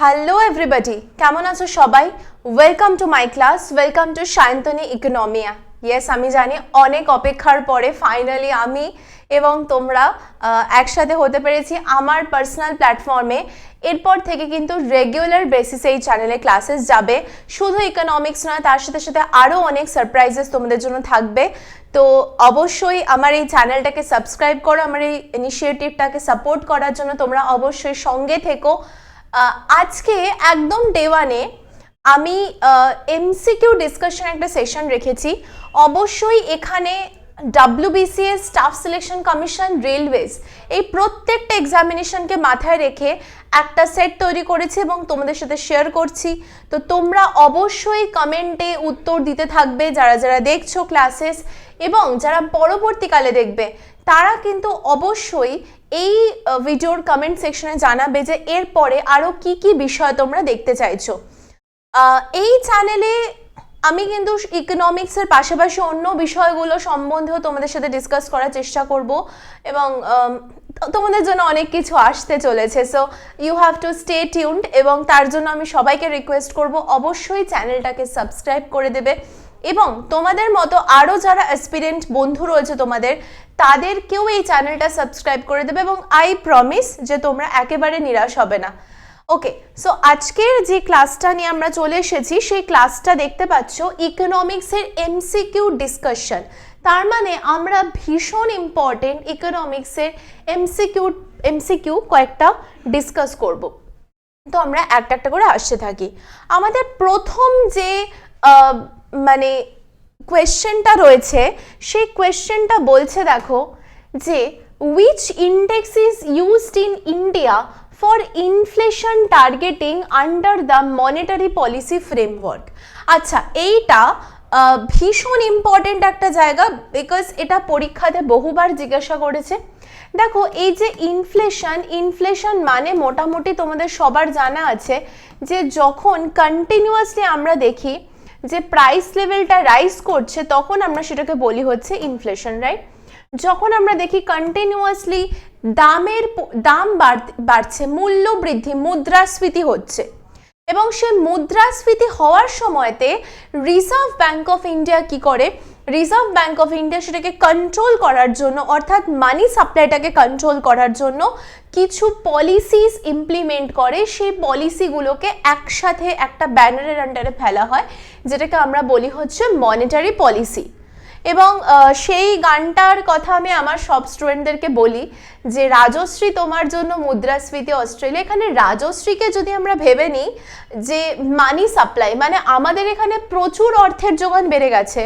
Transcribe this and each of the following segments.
Hello everybody, কেমন আছো সবাই? Welcome to my class, welcome to Sayantani Economia. Yes, আমি জানি অনেক অপেক্ষার পরে ফাইনালি আমি এবং তোমরা একসাথে হতে পেরেছি আমার পার্সোনাল প্ল্যাটফর্মে। এরপর থেকে কিন্তু রেগুলার বেসিসে এই চ্যানেলে ক্লাসেস যাবে। শুধু ইকোনমিক্স নয়, তার সাথে সাথে আরও অনেক সারপ্রাইজেস তোমাদের জন্য থাকবে। তো অবশ্যই আমার এই চ্যানেলটাকে সাবস্ক্রাইব করো, আমার এই ইনিশিয়েটিভটাকে সাপোর্ট করার জন্য তোমরা অবশ্যই সঙ্গে থেকো। আজকে একদম ডে ওয়ানে আমি এমসিকিউ ডিসকাশন একটা সেশন রেখেছি। অবশ্যই এখানে WBCS, staff selection commission, railways, এই প্রত্যেকটা এক্সামিনেশনকে মাথায় রেখে একটা সেট তৈরি করেছি এবং তোমাদের সাথে শেয়ার করছি। তো তোমরা অবশ্যই কমেন্টে উত্তর দিতে থাকবে যারা যারা দেখছো ক্লাসেস, এবং যারা পরবর্তীকালে দেখবে তারা কিন্তু অবশ্যই এই ভিডিওর কমেন্ট সেকশনে জানাবে যে এরপরে আরও কি কি বিষয় তোমরা দেখতে চাইছো। এই চ্যানেলে আমি কিন্তু ইকোনমিক্সের পাশাপাশি অন্য বিষয়গুলো সম্বন্ধেও তোমাদের সাথে ডিসকাস করার চেষ্টা করব, এবং তোমাদের জন্য অনেক কিছু আসতে চলেছে। So you have to stay tuned, এবং তার জন্য আমি সবাইকে রিকোয়েস্ট করব অবশ্যই চ্যানেলটাকে সাবস্ক্রাইব করে দেবে, এবং তোমাদের মতো আরও যারা অ্যাসপিরেন্ট বন্ধু রয়েছে তোমাদের, তাদেরকেও এই চ্যানেলটা সাবস্ক্রাইব করে দেবে, এবং আই প্রমিস যে তোমরা একেবারে নিরাশ হবে না। ওকে, সো আজকের যে ক্লাসটা নিয়ে আমরা চলে এসেছি, সেই ক্লাসটা দেখতে পাচ্ছ ইকোনমিক্সের এমসিকিউ ডিসকাশন। তার মানে আমরা ভীষণ ইম্পর্টেন্ট ইকোনমিক্সের এমসিকিউ কয়েকটা ডিসকাস করব। তো আমরা একটা একটা করে আসতে থাকি। আমাদের প্রথম যে মানে কোয়েশ্চেনটা রয়েছে, সেই কোয়েশ্চেনটা বলছে দেখো যে which index is used in India for inflation targeting under the monetary policy framework। আচ্ছা, এইটা ভীষণ ইম্পর্টেন্ট একটা জায়গা, বিকজ এটা পরীক্ষাতে বহুবার জিজ্ঞাসা করেছে। দেখো, এই যে ইনফ্লেশন মানে মোটামুটি তোমাদের সবার জানা আছে যে যখন কন্টিনিউয়াসলি আমরা দেখি যে প্রাইস লেভেলটা রাইজ করছে, তখন আমরা সেটাকে বলি হচ্ছে ইনফ্লেশন, রাইট? যখন আমরা দেখি কন্টিনিউয়াসলি দাম বাড়ছে, মূল্য বৃদ্ধি, মুদ্রাস্ফীতি হচ্ছে, এবং সে মুদ্রাস্ফীতি হওয়ার সময়তে রিজার্ভ ব্যাঙ্ক অফ ইন্ডিয়া কি করে? রিজার্ভ ব্যাঙ্ক অফ ইন্ডিয়া সেটাকে কন্ট্রোল করার জন্য, অর্থাৎ মানি সাপ্লাইটাকে কন্ট্রোল করার জন্য কিছু পলিসিস ইমপ্লিমেন্ট করে। সেই পলিসিগুলোকে একসাথে একটা ব্যানারের আন্ডারে ফেলা হয়, যেটাকে আমরা বলি হচ্ছে মনিটারি পলিসি। এবং সেই গানটার কথা আমি আমার সব স্টুডেন্টদেরকে বলি যে রাজশ্রী তোমার জন্য মুদ্রাস্ফীতি অস্ট্রেলিয়া। এখানে রাজশ্রীকে যদি আমরা ভেবে নিই যে মানি সাপ্লাই, মানে আমাদের এখানে প্রচুর অর্থের যোগান বেড়ে গেছে,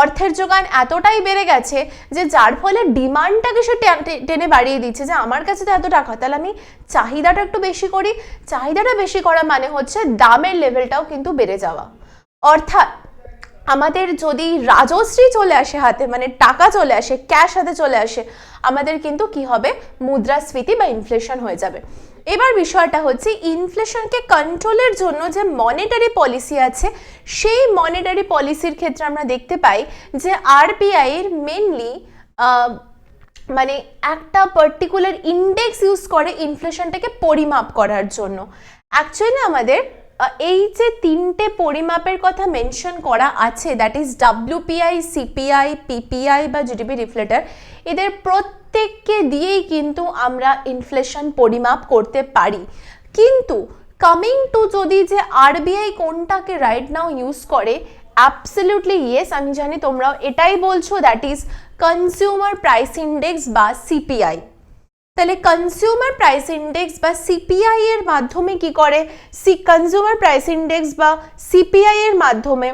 অর্থের যোগান এতটাই বেড়ে গেছে যে যার ফলে ডিমান্ডটাকে সে টেনে বাড়িয়ে দিচ্ছে, যে আমার কাছে তো এত টাকা, তাহলে আমি চাহিদাটা একটু বেশি করি। চাহিদাটা বেশি করা মানে হচ্ছে দামের লেভেলটাও কিন্তু বেড়ে যাওয়া। অর্থাৎ আমাদের যদি রাজশ্রী চলে আসে হাতে, মানে টাকা চলে আসে, ক্যাশ হাতে চলে আসে, আমাদের কিন্তু কি হবে? মুদ্রাস্ফীতি বা ইনফ্লেশন হয়ে যাবে। এবার বিষয়টা হচ্ছে ইনফ্লেশনকে কন্ট্রোলের জন্য যে মনিটারি পলিসি আছে, সেই মনিটারি পলিসির ক্ষেত্রে আমরা দেখতে পাই যে আরবিআই এর মেনলি মানে একটা পার্টিকুলার ইন্ডেক্স ইউজ করে ইনফ্লেশনটাকে পরিমাপ করার জন্য। অ্যাকচুয়ালি আমাদের এই যে তিনটে পরিমাপের কথা মেনশন করা আছে, that is WPI, CPI, PPI বা জিডিপি রিফ্লেক্টর, এদের প্রত্যেককে দিয়েই কিন্তু আমরা ইনফ্লেশন পরিমাপ করতে পারি। কিন্তু কামিং টু যদি যে আরবিআই কোনটাকে রাইট নাও ইউজ করে, অ্যাবসলিউটলি ইয়েস, আমি জানি তোমরাও এটাই বলছো, that is consumer price index বা CPI। তাহলে কনজিউমার প্রাইস ইন্ডেক্স বা CPI এর মাধ্যমে কি করে? কনজিউমার প্রাইস ইন্ডেক্স বা CPI এর মাধ্যমে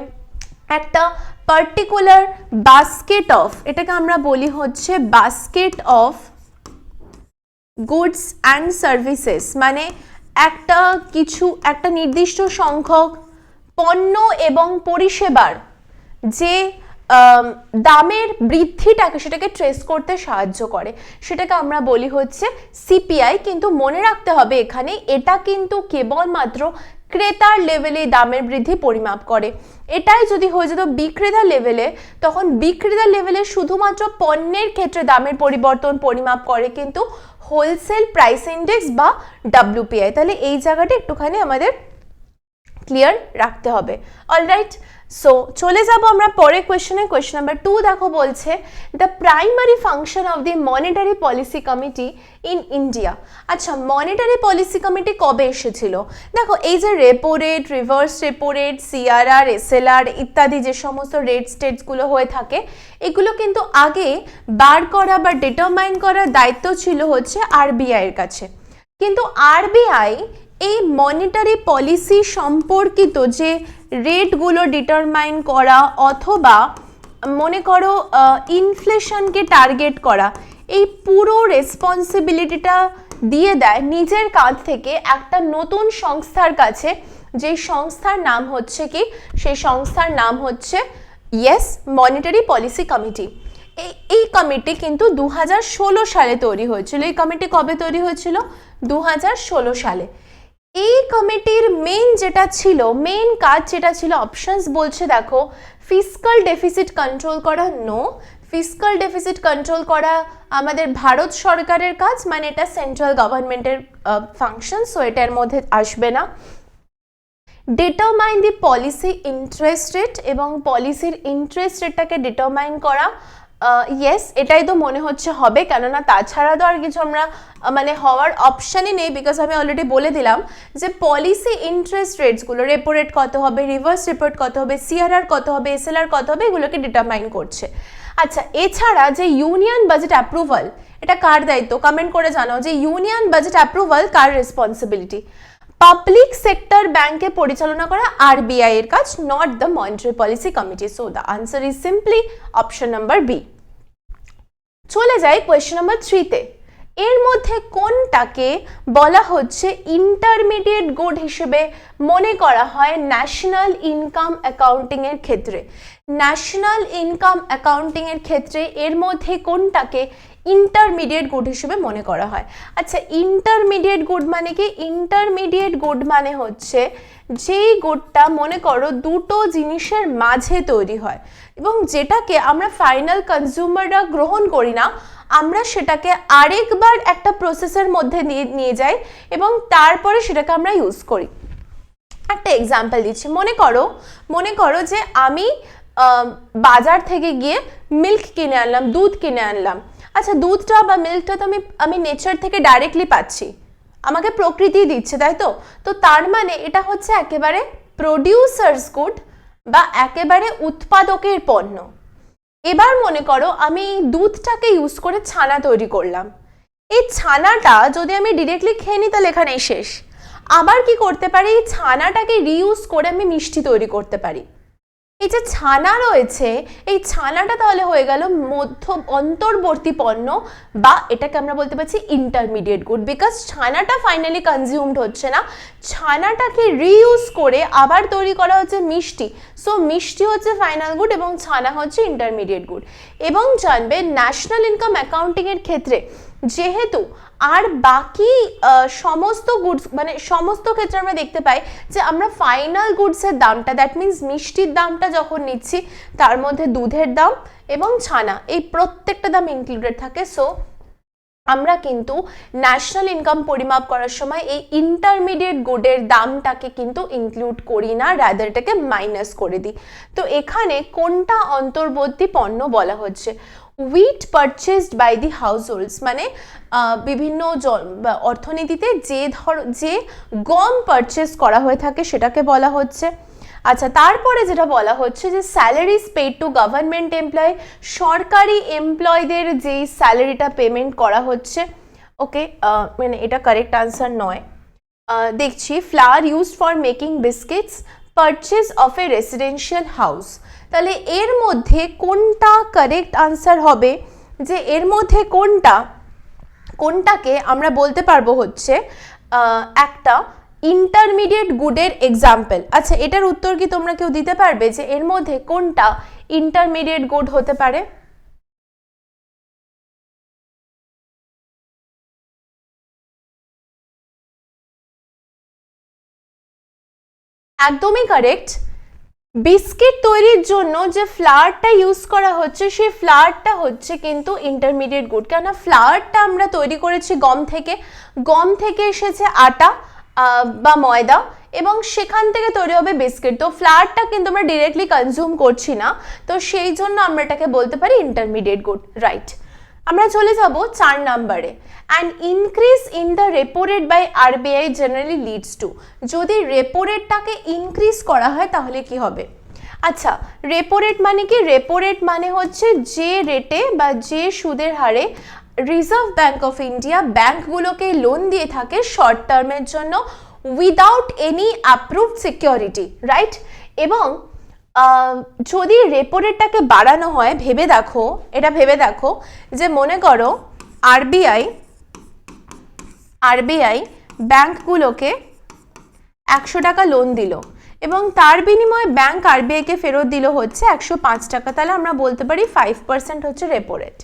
একটা পার্টিকুলার বাস্কেট অফ, এটাকে আমরা বলি হচ্ছে basket of goods and services, মানে একটা নির্দিষ্ট সংখ্যক পণ্য এবং পরিষেবার যে দামের বৃদ্ধিটাকে, সেটাকে ট্রেস করতে সাহায্য করে, সেটাকে আমরা বলি হচ্ছে CPI। কিন্তু মনে রাখতে হবে এখানে এটা কিন্তু কেবলমাত্র ক্রেতার লেভেলে দামের বৃদ্ধি পরিমাপ করে। এটাই যদি হয়ে যেত বিক্রেতা লেভেলে, তখন বিক্রেতা লেভেলে শুধুমাত্র পণ্যের ক্ষেত্রে দামের পরিবর্তন পরিমাপ করে কিন্তু হোলসেল প্রাইস ইন্ডেক্স বা ডাব্লিউপিআই। তাহলে এই জায়গাটা একটুখানি আমাদের ক্লিয়ার রাখতে হবে। অলরাইট, সো চলে যাব আমরা পরের কোয়েশ্চেনে। কোয়েশ্চেন নাম্বার 2 দেখো, বলছে the primary function of the monetary policy committee in India. আচ্ছা, মনিটারি পলিসি কমিটি কবে এসেছিল? দেখো, এই যে repo rate, reverse repo rate, CRR, SLR ইত্যাদি যে সমস্ত রেট স্টেটসগুলো হয়ে থাকে, এগুলো কিন্তু আগে বার করা বা ডিটারমাইন করার দায়িত্ব ছিল হচ্ছে আরবিআই এর কাছে। কিন্তু আরবিআই এই মনিটারি পলিসি সম্পর্কিত যে রেটগুলো ডিটারমাইন করা অথবা মনে করো ইনফ্লেশনকে টার্গেট করা, এই পুরো রেসপন্সিবিলিটিটা দিয়ে দেয় নিজের কাঁধ থেকে একটা নতুন সংস্থার কাছে, যে সংস্থার নাম হচ্ছে কি, সেই সংস্থার নাম হচ্ছে মনিটারি পলিসি কমিটি। এই কমিটি কিন্তু 2016 সালে তৈরি হয়েছিল। এই কমিটি কবে তৈরি হয়েছিল? 2016 সালে। এই কমিটির মেইন যেটা ছিল, মেইন কাজ যেটা ছিল, অপশনস বলছে দেখো, ফিস্কাল ডেফিসিট কন্ট্রোল করা। নো, ফিস্কাল ডেফিসিট কন্ট্রোল করা আমাদের ভারত সরকারের কাজ, মানে এটা সেন্ট্রাল গভর্নমেন্টের ফাংশন, সো এটার মধ্যে আসবে না। Determine the policy interest rate, এবং পলিসির ইন্টারেস্ট রেটটাকে ডিটারমাইন করা। এটাই তো মনে হচ্ছে হবে, কেননা তাছাড়া তো আর কিছু আমরা মানে হওয়ার অপশানই নেই, বিকজ আমি অলরেডি বলে দিলাম যে পলিসি ইন্টারেস্ট রেটসগুলো, রেপো রেট কত হবে, রিভার্স রেপো রেট কত হবে, সিআরআর কত হবে, এসএলআর কত হবে, এগুলোকে ডিটারমাইন করছে। আচ্ছা, এছাড়া যে ইউনিয়ন বাজেট অ্যাপ্রুভাল, এটা কার দায়িত্ব? কমেন্ট করে জানাও যে ইউনিয়ন বাজেট অ্যাপ্রুভাল কার রেসপন্সিবিলিটি? পাবলিক সেক্টর ব্যাংকে পরিচালনা করা আরবিআই এর কাজ, not the monetary policy committee. So the answer is simply option number B. চলে যাই কোয়েশ্চেন নাম্বার 3 তে। এর মধ্যে কোনটাকে বলা হচ্ছে ইন্টারমিডিয়েট গুড হিসেবে মনে করা হয় ন্যাশনাল ইনকাম অ্যাকাউন্টিং এর ক্ষেত্রে? ন্যাশনাল ইনকাম অ্যাকাউন্টিং এর ক্ষেত্রে এর মধ্যে কোনটাকে ইন্টারমিডিয়েট গুড হিসেবে মনে করা হয়? আচ্ছা, ইন্টারমিডিয়েট গুড মানে কি? ইন্টারমিডিয়েট গুড মানে হচ্ছে যেই গুডটা মনে করো দুটো জিনিসের মাঝে তৈরি হয় এবং যেটাকে আমরা ফাইনাল কনজিউমাররা গ্রহণ করি না, আমরা সেটাকে আরেকবার একটা প্রসেসের মধ্যে নিয়ে যাই এবং তারপরে সেটাকে আমরা ইউজ করি। একটা এক্সাম্পল দিচ্ছি, মনে করো যে আমি বাজার থেকে গিয়ে মিল্ক কিনে আনলাম, দুধ কিনে আনলাম। আচ্ছা, দুধটা বা মিল্কটা তো আমি নেচার থেকে ডাইরেক্টলি পাচ্ছি, আমাকে প্রকৃতি দিচ্ছে, তাই তো? তো তার মানে এটা হচ্ছে একেবারে প্রডিউসার্স গুড বা একেবারে উৎপাদকের পণ্য। এবার মনে করো আমি দুধটাকে ইউজ করে ছানা তৈরি করলাম। এই ছানাটা যদি আমি ডিরেক্টলি খেয়ে নিই তাহলে এখানেই শেষ। আবার কি করতে পারি? এই ছানাটাকে রিইউজ করে আমি মিষ্টি তৈরি করতে পারি। এই যে ছানা রয়েছে, এই ছানাটা তাহলে হয়ে গেল অন্তর্বর্তী পণ্য, বা এটাকে আমরা বলতে পারছি ইন্টারমিডিয়েট গুড, বিকজ ছানাটা ফাইনালি কনজিউমড হচ্ছে না, ছানাটাকে রিইউজ করে আবার তৈরি করা হচ্ছে মিষ্টি। সো মিষ্টি হচ্ছে ফাইনাল গুড এবং ছানা হচ্ছে ইন্টারমিডিয়েট গুড। এবং জানবে ন্যাশনাল ইনকাম অ্যাকাউন্টিং এর ক্ষেত্রে যেহেতু আর বাকি সমস্ত গুডস মানে সমস্ত ক্ষেত্রে আমরা দেখতে পাই যে আমরা ফাইনাল গুডসের দামটা, দ্যাট মিনস মিষ্টির দামটা যখন নিচ্ছি তার মধ্যে দুধের দাম এবং ছানা এই প্রত্যেকটা দাম ইনক্লুডেড থাকে। সো আমরা কিন্তু ন্যাশনাল ইনকাম পরিমাপ করার সময় এই ইন্টারমিডিয়েট গুডের দামটাকে কিন্তু ইনক্লুড করি না, রাদার এটাকে মাইনাস করে দিই। তো এখানে কোনটা অন্তর্বর্তী পণ্য বলা হচ্ছে? Wheat purchased by the households, মানে বিভিন্ন অর্থনীতিতে যে গম পারচেস করা হয়ে থাকে সেটাকে বলা হচ্ছে। আচ্ছা, তারপরে যেটা বলা হচ্ছে যে salaries paid to government employ, সরকারি এমপ্লয়ীদের যেই স্যালারিটা পেমেন্ট করা হচ্ছে। ওকে, মানে এটা কারেক্ট আনসার নয়। দেখছি flower used for making biscuits, purchase of A residential house. তাহলে এর মধ্যে কোনটা কারেক্ট আনসার হবে? যে এর মধ্যে কোনটাকে আমরা বলতে পারবো হচ্ছে একটা ইন্টারমিডিয়েট গুডের এক্সাম্পল। আচ্ছা, এটার উত্তর কি তোমরা কেউ দিতে পারবে যে এর মধ্যে কোনটা ইন্টারমিডিয়েট গুড হতে পারে? একদমই কারেক্ট। বিস্কিট তৈরির জন্য যে ফ্লাওয়ারটা ইউজ করা হচ্ছে সেই ফ্লাওয়ারটা হচ্ছে কিন্তু ইন্টারমিডিয়েট গুড, কেননা ফ্লাওয়ারটা আমরা তৈরি করেছি গম থেকে এসেছে আটা বা ময়দা, এবং সেখান থেকে তৈরি হবে বিস্কিট। তো ফ্লাওয়ারটা কিন্তু আমরা ডিরেক্টলি কনজিউম করছি না, তো সেই জন্য আমরা এটাকে বলতে পারি ইন্টারমিডিয়েট গুড, রাইট। আমরা চলে যাব 4 নম্বরে। An increase in the repo rate by RBI generally leads to. যদি রেপো রেটটাকে ইনক্রিজ করা হয় তাহলে কি হবে? আচ্ছা, রেপো রেট মানে কি? রেপো রেট মানে হচ্ছে যে রেটে বা যে সুদের হারে রিজার্ভ ব্যাঙ্ক অফ ইন্ডিয়া ব্যাঙ্কগুলোকে লোন দিয়ে থাকে শর্ট টার্মের জন্য without any approved security, right. এবং যদি রেপো রেটটাকে বাড়ানো হয়, ভেবে দেখো যে মনে করো আরবিআই ব্যাঙ্কগুলোকে 100 টাকা লোন দিল এবং তার বিনিময়ে ব্যাঙ্ক আরবিআইকে ফেরত দিল হচ্ছে 105 টাকা, তাহলে আমরা বলতে পারি 5% হচ্ছে রেপো রেট।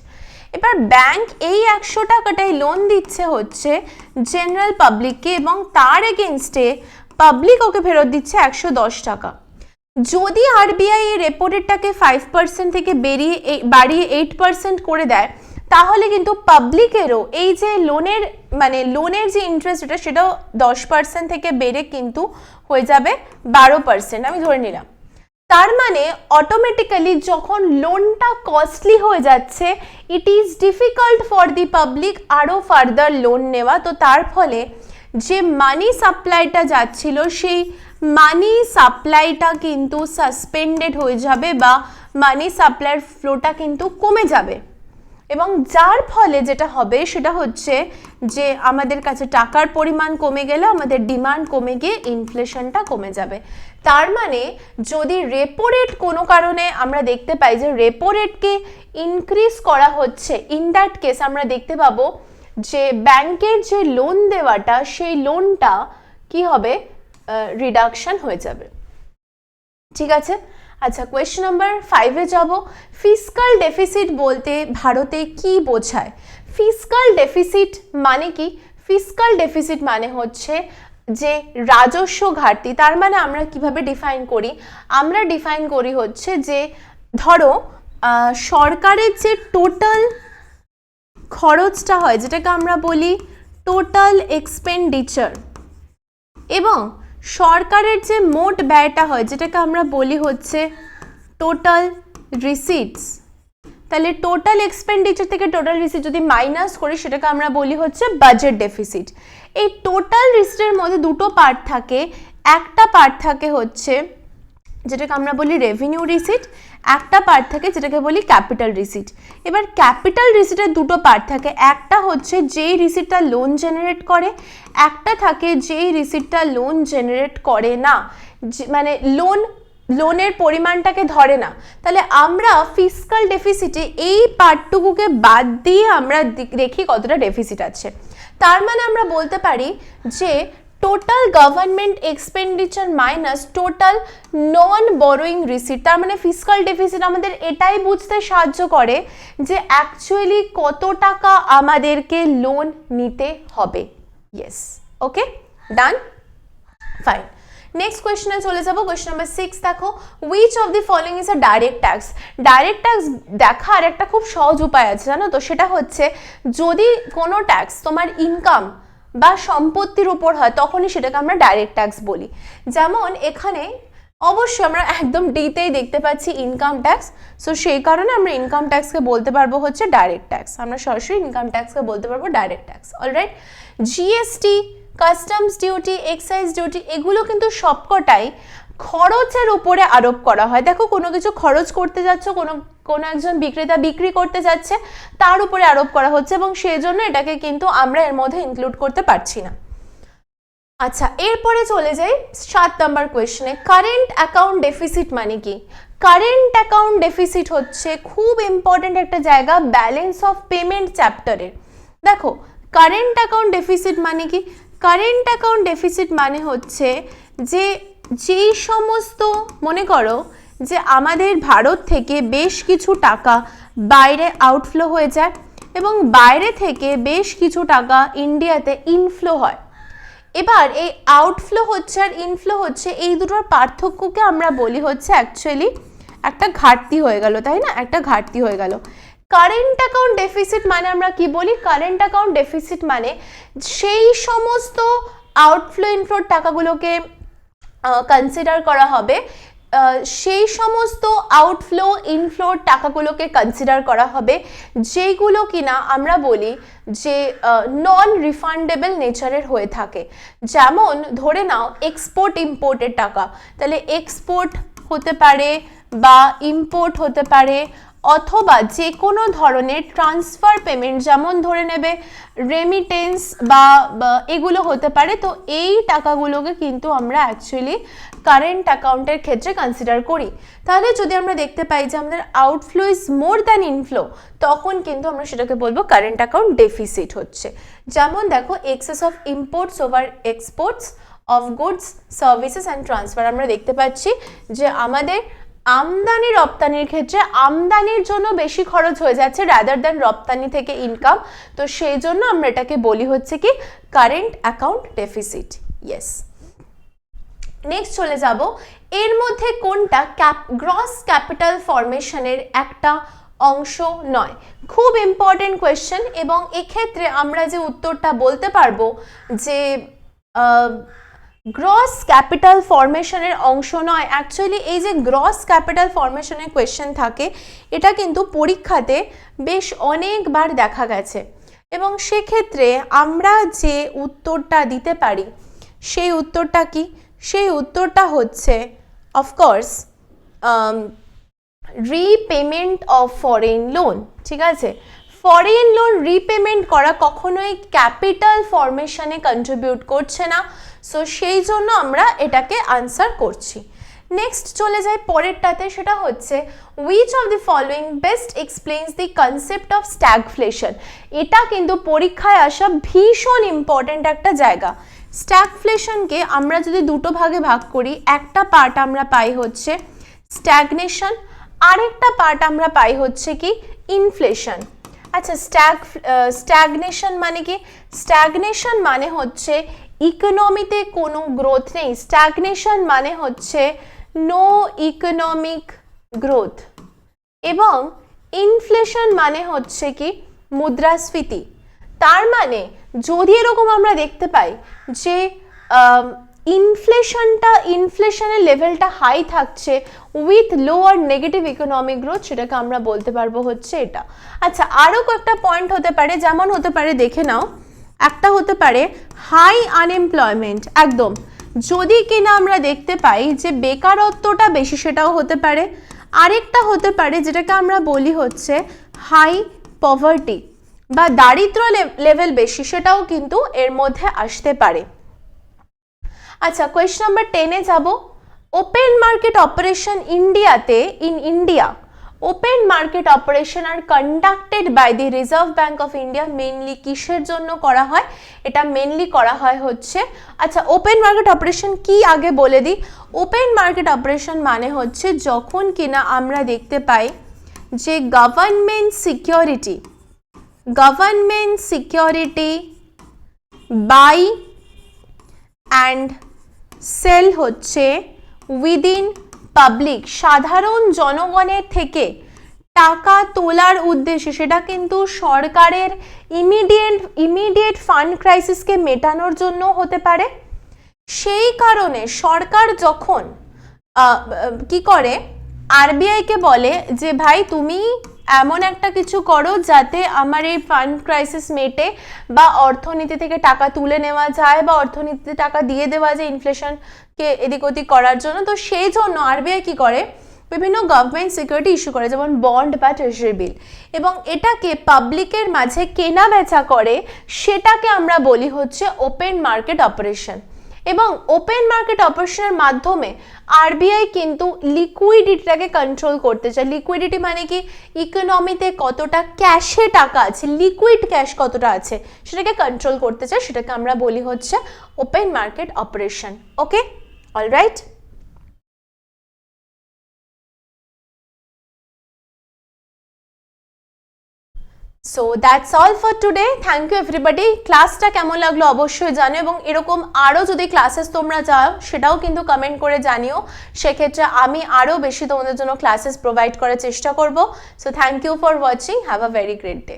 এবার ব্যাঙ্ক এই 100 টাকাটাই লোন দিচ্ছে হচ্ছে জেনারেল পাবলিককে এবং তার এগেনস্টে পাবলিক ওকে ফেরত দিচ্ছে 110 টাকা। যদি আরবিআই এই রেপো রেটটাকে 5% থেকে বাড়িয়ে 8% করে দেয়, তাহলে কিন্তু পাবলিকেরও এই যে লোনের যে ইন্টারেস্ট সেটাও 10% থেকে বেড়ে কিন্তু হয়ে যাবে 12%, আমি ধরে নিলাম। তার মানে অটোমেটিক্যালি যখন লোনটা কস্টলি হয়ে যাচ্ছে, it is difficult for the public আরও ফার্দার লোন নেওয়া। তো তার ফলে যে মানি সাপ্লাইটা যাচ্ছিল সেই মানি সাপ্লাইটা কিন্তু সাসপেন্ডেড হয়ে যাবে বা মানি সাপ্লাইয়ের ফ্লোটা কিন্তু কমে যাবে, এবং যার ফলে যেটা হবে সেটা হচ্ছে যে আমাদের কাছে টাকার পরিমাণ কমে গেলে আমাদের ডিমান্ড কমে গিয়ে ইনফ্লেশনটা কমে যাবে। তার মানে যদি রেপো রেট কোনো কারণে আমরা দেখতে পাই যে রেপো রেটকে ইনক্রিজ করা হচ্ছে, ইন দ্যাট কেস আমরা দেখতে পাবো যে ব্যাংকের যে লোন দেওয়াটা সেই লোনটা কি হবে, রিডাকশন হয়ে যাবে, ঠিক আছে। আচ্ছা, কোয়েশ্চেন নাম্বার 5-এ যাব। ফিসকাল ডেফিসিট বলতে ভারতে কি বোঝায়? ফিসকাল ডেফিসিট মানে কি? ফিসকাল ডেফিসিট মানে হচ্ছে যে রাজস্ব ঘাটতি। তার মানে আমরা কিভাবে ডিফাইন করি? আমরা ডিফাইন করি হচ্ছে যে ধরো সরকারের যে টোটাল খরচটা হয় যেটাকে আমরা বলি টোটাল এক্সপেন্ডিচার, এবং সরকারের যে মোট ব্যয়টা হয় যেটাকে আমরা বলি হচ্ছে টোটাল রিসিটস, তাহলে টোটাল এক্সপেন্ডিচার থেকে টোটাল রিসিট যদি মাইনাস করি সেটাকে আমরা বলি হচ্ছে বাজেট ডেফিসিট। এই টোটাল রিসিটের মধ্যে দুটো পার্ট থাকে, একটা পার্ট থাকে হচ্ছে যেটাকে আমরা বলি রেভিনিউ রিসিট, একটা পার্ট থাকে যেটাকে বলি ক্যাপিটাল রিসিট। এবার ক্যাপিটাল রিসিটের দুটো পার্ট থাকে, একটা হচ্ছে যেই রিসিটটা লোন জেনারেট করে, একটা থাকে যেই রিসিটটা লোন জেনারেট করে না, মানে লোনের পরিমাণটাকে ধরে না। তাহলে আমরা ফিসকাল ডেফিসিটে এই পার্টটুকুকে বাদ দিয়ে আমরা দেখি কতটা ডেফিসিট আছে। তার মানে আমরা বলতে পারি যে total government expenditure minus total non borrowing receipt. তার মানে ফিসকাল ডেফিসিট আমাদের এটাই বুঝতে সাহায্য করে যে অ্যাকচুয়ালি কত টাকা আমাদেরকে লোন নিতে হবে। ইয়েস, ওকে, ডান, ফাইন। নেক্সট কোয়েশ্চনে চলে যাবো। কোয়েশ্চন নাম্বার 6 দেখো, which of the following is a direct tax? Direct tax দেখার একটা খুব সহজ উপায় আছে, জানো তো, সেটা হচ্ছে যদি কোনো ট্যাক্স তোমার ইনকাম বা সম্পত্তির উপর হয় তখনই সেটাকে আমরা ডাইরেক্ট ট্যাক্স বলি। যেমন এখানে অবশ্যই আমরা একদম ডিতেই দেখতে পাচ্ছি ইনকাম ট্যাক্স, সো সেই কারণে আমরা ইনকাম ট্যাক্সকে বলতে পারবো হচ্ছে ডাইরেক্ট ট্যাক্স। আমরা সরাসরি ইনকাম ট্যাক্সকে বলতে পারবো direct tax. Alright, GST, customs duty, excise duty, এগুলো কিন্তু সবকটাই খরচের উপরে আরোপ করা হয়। দেখো, কোনো কিছু খরচ করতে যাচ্ছ, কোনো একজন বিক্রেতা বিক্রি করতে যাচ্ছে, তার উপরে আরোপ করা হচ্ছে, এবং সেই জন্য এটাকে কিন্তু আমরা এর মধ্যে ইনক্লুড করতে পারছি না। আচ্ছা, এরপরে চলে যাই 7 নম্বর কোয়েশ্চনে। কারেন্ট অ্যাকাউন্ট ডেফিসিট মানে কি? কারেন্ট অ্যাকাউন্ট ডেফিসিট হচ্ছে খুব ইম্পর্টেন্ট একটা জায়গা ব্যালেন্স অফ পেমেন্ট চ্যাপ্টারের। দেখো, কারেন্ট অ্যাকাউন্ট ডেফিসিট মানে কি? কারেন্ট অ্যাকাউন্ট ডেফিসিট মানে হচ্ছে যে যেই সমস্ত, মনে করো যে আমাদের ভারত থেকে বেশ কিছু টাকা বাইরে আউটফ্লো হয়ে যায় এবং বাইরে থেকে বেশ কিছু টাকা ইন্ডিয়াতে ইনফ্লো হয়। এবার এই আউটফ্লো হচ্ছে আর ইনফ্লো হচ্ছে, এই দুটোর পার্থক্যকে আমরা বলি হচ্ছে অ্যাকচুয়ালি একটা ঘাটতি হয়ে গেল, তাই না, একটা ঘাটতি হয়ে গেল। কারেন্ট অ্যাকাউন্ট ডেফিসিট মানে আমরা কি বলি, কারেন্ট অ্যাকাউন্ট ডেফিসিট মানে সেই সমস্ত আউটফ্লো ইনফ্লোর টাকাগুলোকে কনসিডার করা হবে, সেই সমস্ত আউটফ্লো ইনফ্লোর টাকাগুলোকে কনসিডার করা হবে যেগুলো কিনা আমরা বলি যে নন রিফান্ডেবল নেচারের হয়ে থাকে। যেমন ধরে নাও এক্সপোর্ট ইম্পোর্টের টাকা, তাহলে এক্সপোর্ট হতে পারে বা ইম্পোর্ট হতে পারে, অথবা যে কোনো ধরনের ট্রান্সফার পেমেন্ট, যেমন ধরে নেবে রেমিটেন্স বা এগুলো হতে পারে। তো এই টাকাগুলোকে কিন্তু আমরা অ্যাকচুয়ালি কারেন্ট অ্যাকাউন্টের ক্ষেত্রে কনসিডার করি। তাহলে যদি আমরা দেখতে পাই যে আমাদের outflow is more than inflow, তখন কিন্তু আমরা সেটাকে বলবো কারেন্ট অ্যাকাউন্ট ডেফিসিট হচ্ছে। যেমন দেখো access of imports over exports of goods services and transfer, আমরা দেখতে পাচ্ছি যে আমাদের আমদানি রপ্তানির ক্ষেত্রে আমদানির জন্য বেশি খরচ হয়ে যাচ্ছে রাদার দ্যান রপ্তানি থেকে ইনকাম, তো সেই জন্য আমরা এটাকে বলি হচ্ছে কি current account deficit. Yes, next চলে যাব, এর মধ্যে কোনটা গ্রস ক্যাপিটাল ফরমেশনের একটা অংশ নয়? খুব ইম্পর্টেন্ট কোয়েশ্চেন, এবং এক্ষেত্রে আমরা যে উত্তরটা বলতে পারবো যে গ্রস ক্যাপিটাল ফরমেশনের অংশ নয়। অ্যাকচুয়ালি এই যে গ্রস ক্যাপিটাল ফরমেশনের কোয়েশ্চেন থাকে, এটা কিন্তু পরীক্ষাতে বেশ অনেকবার দেখা গেছে, এবং সেক্ষেত্রে আমরা যে উত্তরটা দিতে পারি সেই উত্তরটা কি, সেই উত্তরটা হচ্ছে of course repayment of foreign loan. ঠিক আছে, ফরেন লোন রিপেমেন্ট করা কখনোই ক্যাপিটাল ফরমেশনে কন্ট্রিবিউট করছে না, সো সেই জন্য আমরা এটাকে আনসার করছি। নেক্সট চলে যাই পরেরটাতে, সেটা হচ্ছে which of the following best explains the concept of stagflation। এটা কিন্তু পরীক্ষায় আসা ভীষণ ইম্পর্টেন্ট একটা জায়গা। স্ট্যাগফ্লেশনকে আমরা যদি দুটো ভাগে ভাগ করি, একটা পার্ট আমরা পাই হচ্ছে স্ট্যাগনেশন, আরেকটা পার্ট আমরা পাই হচ্ছে কি ইনফ্লেশন। আচ্ছা, স্ট্যাগনেশন মানে কি? স্ট্যাগনেশন মানে হচ্ছে ইকোনমিতে কোনো গ্রোথ নেই, স্ট্যাগনেশন মানে হচ্ছে নো ইকোনমিক গ্রোথ, এবং ইনফ্লেশন মানে হচ্ছে কি মুদ্রাস্ফীতি। তার মানে যদি এরকম আমরা দেখতে পাই যে ইনফ্লেশনের লেভেলটা হাই থাকছে with lower negative economic growth, সেটাকে আমরা বলতে পারবো হচ্ছে এটা। আচ্ছা, আরও কয়েকটা পয়েন্ট হতে পারে, যেমন হতে পারে দেখে নাও, একটা হতে পারে হাই আনএমপ্লয়মেন্ট, একদম যদি কিনা আমরা দেখতে পাই যে বেকারত্বটা বেশি, সেটাও হতে পারে। আরেকটা হতে পারে যেটাকে আমরা বলি হচ্ছে হাই পভার্টি বা দারিদ্র লেভেল বেশি, সেটাও কিন্তু এর মধ্যে আসতে পারে। আচ্ছা, কোয়েশ্চন নাম্বার 10-এ যাব। ওপেন মার্কেট অপারেশন ইন্ডিয়াতে, in India open market operation are conducted by the Reserve Bank of India mainly কিসের জন্য করা হয়? এটা মেনলি করা হয় হচ্ছে, আচ্ছা ওপেন মার্কেট অপারেশন কি আগে বলে দিই। ওপেন মার্কেট অপারেশন মানে হচ্ছে যখন কিনা আমরা দেখতে পাই যে government security buy and sell হচ্ছে উইদিন পাবলিক, সাধারণ জনগণের থেকে টাকা তোলার উদ্দেশ্যে, সেটা কিন্তু সরকারের ইমিডিয়েট ফান্ড ক্রাইসিসকে মেটানোর জন্য হতে পারে। সেই কারণে সরকার যখন কি করে, আরবিআইকে বলে যে ভাই তুমি এমন একটা কিছু করো যাতে আমার এই ফান্ড ক্রাইসিস মেটে, বা অর্থনীতি থেকে টাকা তুলে নেওয়া যায়, বা অর্থনীতিতে টাকা দিয়ে দেওয়া যায় ইনফ্লেশনকে এদিক ওদিক করার জন্য। তো সেই জন্য আরবিআই কি করে, বিভিন্ন গভর্নমেন্ট সিকিউরিটি ইস্যু করে, যেমন বন্ড বা ট্রেজারি বিল, এবং এটাকে পাবলিকের মাঝে কেনা বেচা করে, সেটাকে আমরা বলি হচ্ছে ওপেন মার্কেট অপারেশন। এবং ওপেন মার্কেট অপারেশনের মাধ্যমে আরবিআই কিন্তু লিকুইডিটিটাকে কন্ট্রোল করতে চায়। লিকুইডিটি মানে কি, ইকোনমিতে কতটা ক্যাশে টাকা আছে, লিকুইড ক্যাশ কতটা আছে, সেটাকে কন্ট্রোল করতে চায়, সেটাকে আমরা বলি হচ্ছে open market operation. Okay, alright. So that's all for today. Thank you everybody. ক্লাসটা কেমন লাগলো অবশ্যই জানো, এবং এরকম আরও যদি ক্লাসেস তোমরা চাও সেটাও কিন্তু কমেন্ট করে জানিও, সেক্ষেত্রে আমি আরও বেশি তোমাদের জন্য ক্লাসেস প্রোভাইড করার চেষ্টা করব। So thank you for watching, have a very great day.